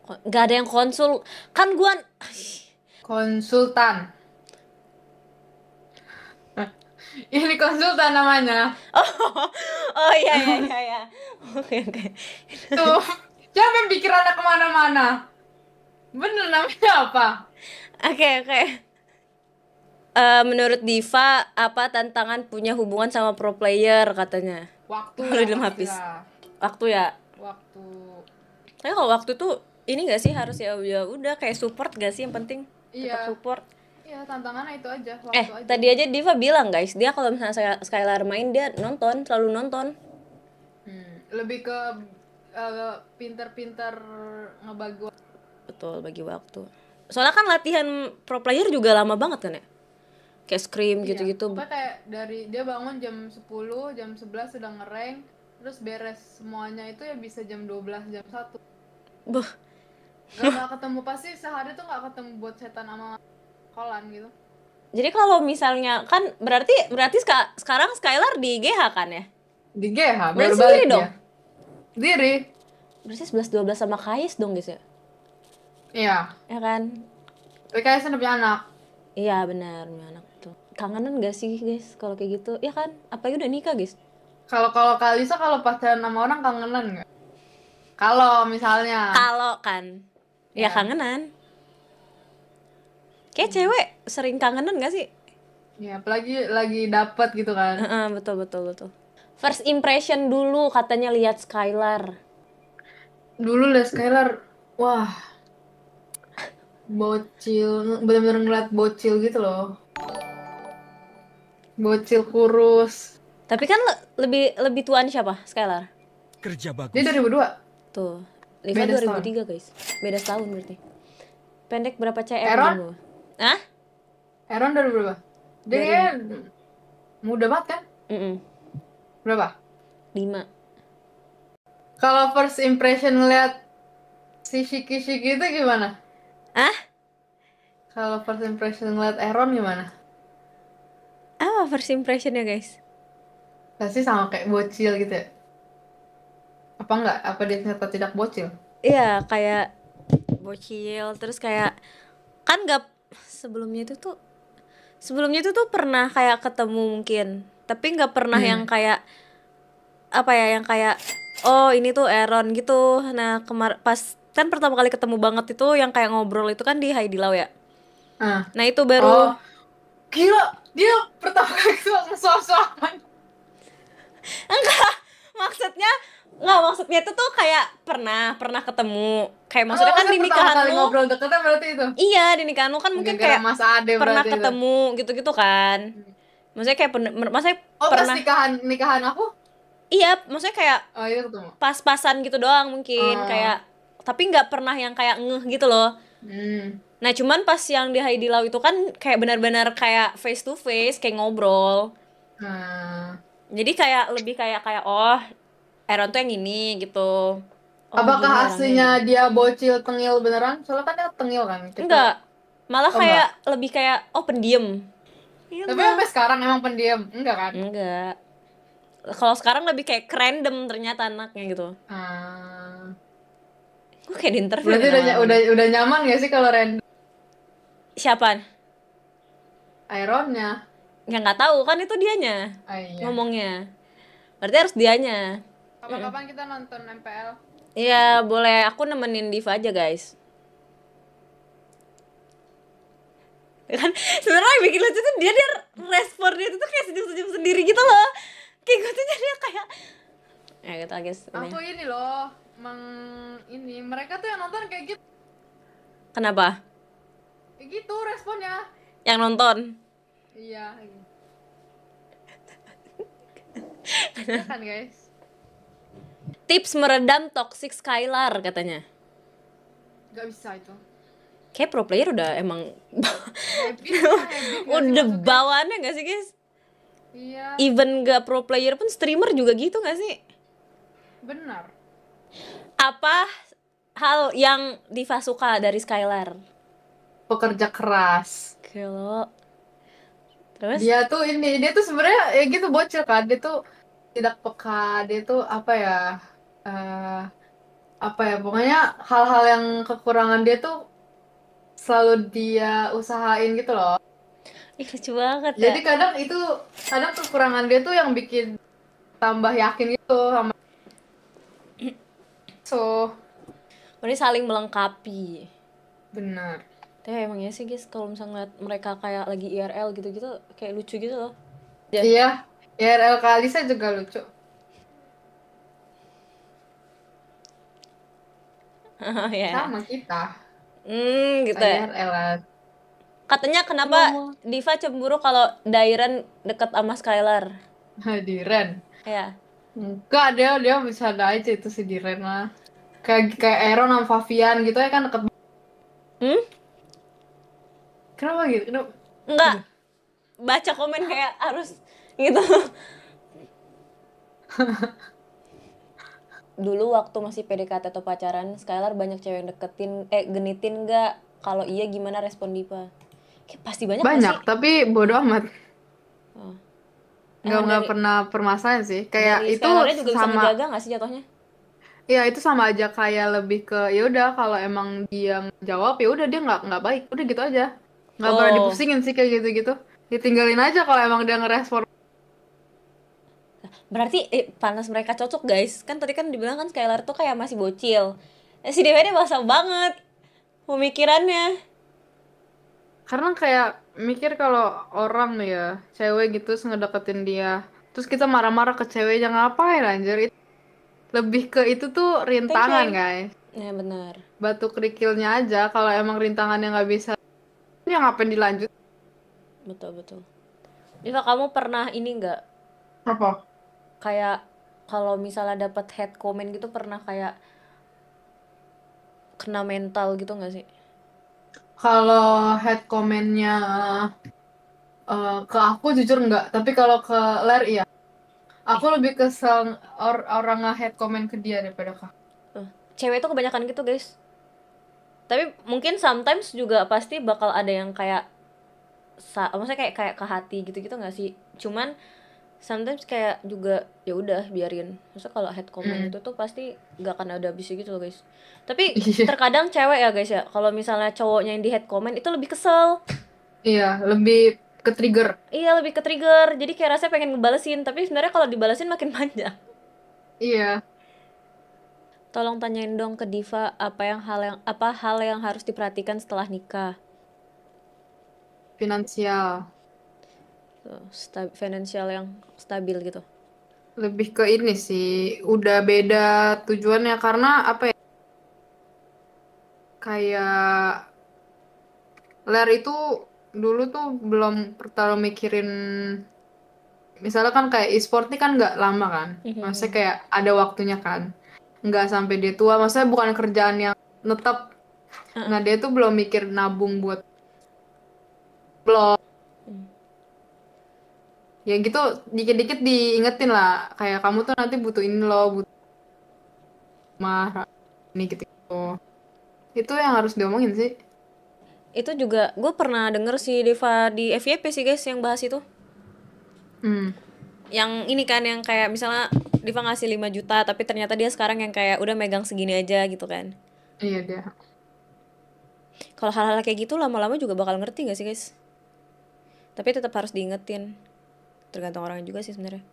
Nggak ada yang konsul. Kan gua Konsultan. Ini konsultan namanya. oh iya iya iya iya. Oke oke. Tuh, siapa yang pikir anak kemana-mana? Bener namanya apa? Oke oke. Menurut Diva, apa tantangan punya hubungan sama pro player katanya? Waktu Kalau ya di dalam habis. pastilah. Waktu ya. Waktu. Tapi kalau waktu tuh ini gak sih harus ya udah kayak support gak sih yang penting? Tetap Iya. support. Iya, tantangannya itu aja, waktu aja. Tadi aja Diva bilang guys, dia kalau misalnya Skylar main dia nonton, selalu nonton. Lebih ke pinter-pinter ngebagi waktu. Betul, bagi waktu. Soalnya kan latihan pro player juga lama banget kan ya? Kayak scrim Iya, gitu-gitu. pokoknya kayak dari dia bangun jam 10, jam 11 sudah ngerank, terus beres semuanya itu ya bisa jam 12, jam 1. Buh, Gak ketemu, pasti sehari tuh gak ketemu buat setan sama kolan gitu. jadi kalau misalnya kan berarti sekarang Skylar di GH kan ya? Di GH, baru Berarti balik sendiri dong? dia. Sendiri. Berarti 11-12 sama Kais dong guys ya? Iya. Ya kan? PKS punya anak. Iya benar, punya anak tuh. Kangenan gak sih guys kalau kayak gitu? Ya kan? Apalagi udah nikah guys. Kalau kalau Kalisa kalau pacaran sama orang kangenan nggak? Kalau misalnya, Kalau kan, ya ya, kangenan. Kayak cewek sering kangenan gak sih? ya apalagi lagi dapet gitu kan. Heeh, betul betul betul. First impression dulu katanya lihat Skylar. Dulu Les Skylar, wah, bocil, bener-bener ngeliat bocil gitu loh. Bocil kurus. Tapi kan lebih lebih tuaan siapa? Skylar. Kerja Dia bagus. 2002. Tuh, Liva Beda setahun. 2003 guys. Beda setahun berarti. Pendek berapa cm Aaron? dong lu? Hah? Aaron dari berapa? Dia Dari kayaknya muda banget kan? Berapa? 5. Kalau first impression ngeliat si Shiki-Shiki itu gimana? Ah? Kalau first impression ngeliat Aaron gimana? Apa first impressionnya guys? Pasti sama kayak bocil gitu ya? Apa enggak? Apa dia ternyata tidak bocil? Iya, kayak bocil terus kayak kan gak sebelumnya itu tuh pernah kayak ketemu mungkin, tapi nggak pernah yang kayak apa ya, yang kayak oh ini tuh Aaron gitu. Nah pas kan pertama kali ketemu banget itu yang kayak ngobrol itu kan di Haidilau ya. Ah. Nah itu Oh, baru gila! Dia pertama kali ngesuap-suapan. enggak maksudnya itu tuh kayak pernah ketemu, kayak maksudnya kan di pertama nikahan kali lu. ngobrol deketnya berarti itu? Iya, di nikahan lu kan mungkin Gara-gara kayak Mas Ade pernah berarti itu. ketemu gitu-gitu kan. Maksudnya kayak maksudnya Oh, pas pernah. nikahan aku? Iya, maksudnya kayak Oh, iya ketemu. pas-pasan gitu doang mungkin, Oh. kayak tapi nggak pernah yang kayak ngeh gitu loh. Nah cuman pas yang di Haidilau itu kan kayak benar-benar kayak face to face, kayak ngobrol. Jadi kayak lebih kayak oh Aaron tuh yang ini gitu. Oh, Apakah gini orangnya aslinya gitu. dia bocil tengil beneran? Soalnya kan dia tengil kan. Enggak, malah Oh, kayak enggak. lebih kayak oh pendiam. Tapi sampai sekarang emang pendiam. Enggak kan? Enggak. Kalau sekarang lebih kayak random ternyata anaknya gitu. Gue kayak di interview Berarti nih lama-lama. udah nyaman gak sih kalau random Siapa? Ironnya? Ya nggak tahu kan itu dianya Iya. ngomongnya. Berarti harus dianya. Kapan-kapan kita nonton MPL? Iya boleh, aku nemenin Diva aja guys. Kan sebenarnya yang bikin lucu tuh dia responnya itu tuh kayak senyum-senyum sendiri gitu loh. Kayak gue tuh jadi kayak ya gitu guys. Aku ini loh, ini mereka tuh yang nonton kayak gitu. Kenapa? Kayak gitu responnya. Yang nonton? Iya. Iya kan guys? Tips meredam toxic Skylar katanya. Gak bisa itu. Kayak pro player udah emang Habit gak sih udah maksudnya? bawaannya gak sih guys? Iya, Even gak pro player pun streamer juga gitu gak sih? benar. Apa hal yang Diva suka dari Skylar? Pekerja keras. Kalau terus Dia tuh sebenarnya ya gitu bocil kan. Dia tuh tidak peka, dia tuh apa ya? eh apa ya, pokoknya hal-hal yang kekurangan dia tuh selalu dia usahain gitu loh. Ih, lucu banget ya. Jadi kadang kekurangan dia tuh yang bikin tambah yakin gitu sama so. Berarti saling melengkapi. Benar. Tapi emangnya sih guys, kalau misalnya ngeliat mereka kayak lagi IRL gitu-gitu, kayak lucu gitu loh. Ya. Iya, IRL Kalisa juga lucu. Ya. Sama kita. Gitu ya. IRL lah. Katanya kenapa Ngomong Diva cemburu kalau Dairen deket sama Skylar? hadiran. Ya. Enggak, dia bisa ada aja itu si Diren lah. Kayak Aaron sama Fabian gitu ya kan deket. Hmm? Kenapa gitu? Kenapa? Enggak. Aduh. Baca komen kayak harus gitu. Dulu waktu masih PDKT atau pacaran, Skylar banyak cewek yang deketin, genitin nggak? Kalau iya gimana respon Diva? Kayak pasti banyak gak Banyak, sih? tapi bodo amat. Oh. Nggak Emang nggak pernah permasalahan sih. Kayak dari itu Skylarnya juga bisa sama, ngejaga nggak sih jatuhnya? ya itu sama aja kayak lebih ke ya udah kalau emang dia jawab ya udah dia nggak baik, udah gitu aja. Nggak pernah Oh, dipusingin sih kayak gitu-gitu. Ditinggalin aja kalau emang dia ngerespon. berarti panas mereka cocok guys. Kan tadi kan dibilang kan Skylar tuh kayak masih bocil. Si Dewa ini basah banget pemikirannya. Karena kayak mikir kalau orang nih ya, cewek gitu terus ngedeketin dia. Terus kita marah-marah ke ceweknya ngapain anjir? Lebih ke itu tuh Thank you, rintangan Eng. guys. Ya benar. Batu kerikilnya aja kalau emang rintangannya nggak bisa, ya ngapain dilanjut? Betul, betul. Diva, kamu pernah ini nggak? Apa? Kayak kalau misalnya dapat hate comment gitu pernah kayak kena mental gitu nggak sih? Kalau head comment-nya ke aku jujur nggak, tapi kalau ke Ler iya. Ih, Aku lebih kesel orang nge-head comment ke dia daripada ke aku. cewek tuh kebanyakan gitu guys. Tapi mungkin sometimes juga pasti bakal ada yang kayak maksudnya kayak kayak ke hati gitu-gitu nggak sih? Cuman sometimes kayak juga ya udah biarin. Maksudnya kalau head comment Mm. itu tuh pasti gak akan ada habisnya gitu loh guys. Tapi Iya, terkadang cewek ya guys ya, kalau misalnya cowoknya yang di head comment itu lebih kesel. iya, lebih ke trigger. Iya, lebih ke trigger. Jadi kayak rasanya pengen ngebalesin, tapi sebenarnya kalau dibalesin makin panjang. Iya, Tolong tanyain dong ke Diva apa hal yang harus diperhatikan setelah nikah. finansial. Tuh, finansial yang stabil gitu. Lebih ke ini sih, udah beda tujuannya karena apa ya? Kayak Ler itu dulu tuh belum terlalu mikirin, misalnya kan kayak e-sport ini kan nggak lama kan, maksudnya kayak ada waktunya kan, nggak sampai dia tua, maksudnya bukan kerjaan yang netap. Nah dia tuh belum mikir nabung buat blog, ya gitu dikit-dikit diingetin lah, kayak kamu tuh nanti butuh ini loh, butuh mah ini gitu, itu yang harus diomongin sih. Itu juga gue pernah denger si Diva di FYP sih guys yang bahas itu. Hmm, Yang ini kan yang kayak misalnya Diva ngasih 5 juta tapi ternyata dia sekarang yang kayak udah megang segini aja gitu kan. iya dia. Kalau hal-hal kayak gitu lama-lama juga bakal ngerti gak sih guys? Tapi tetap harus diingetin. Tergantung orang juga sih sebenarnya.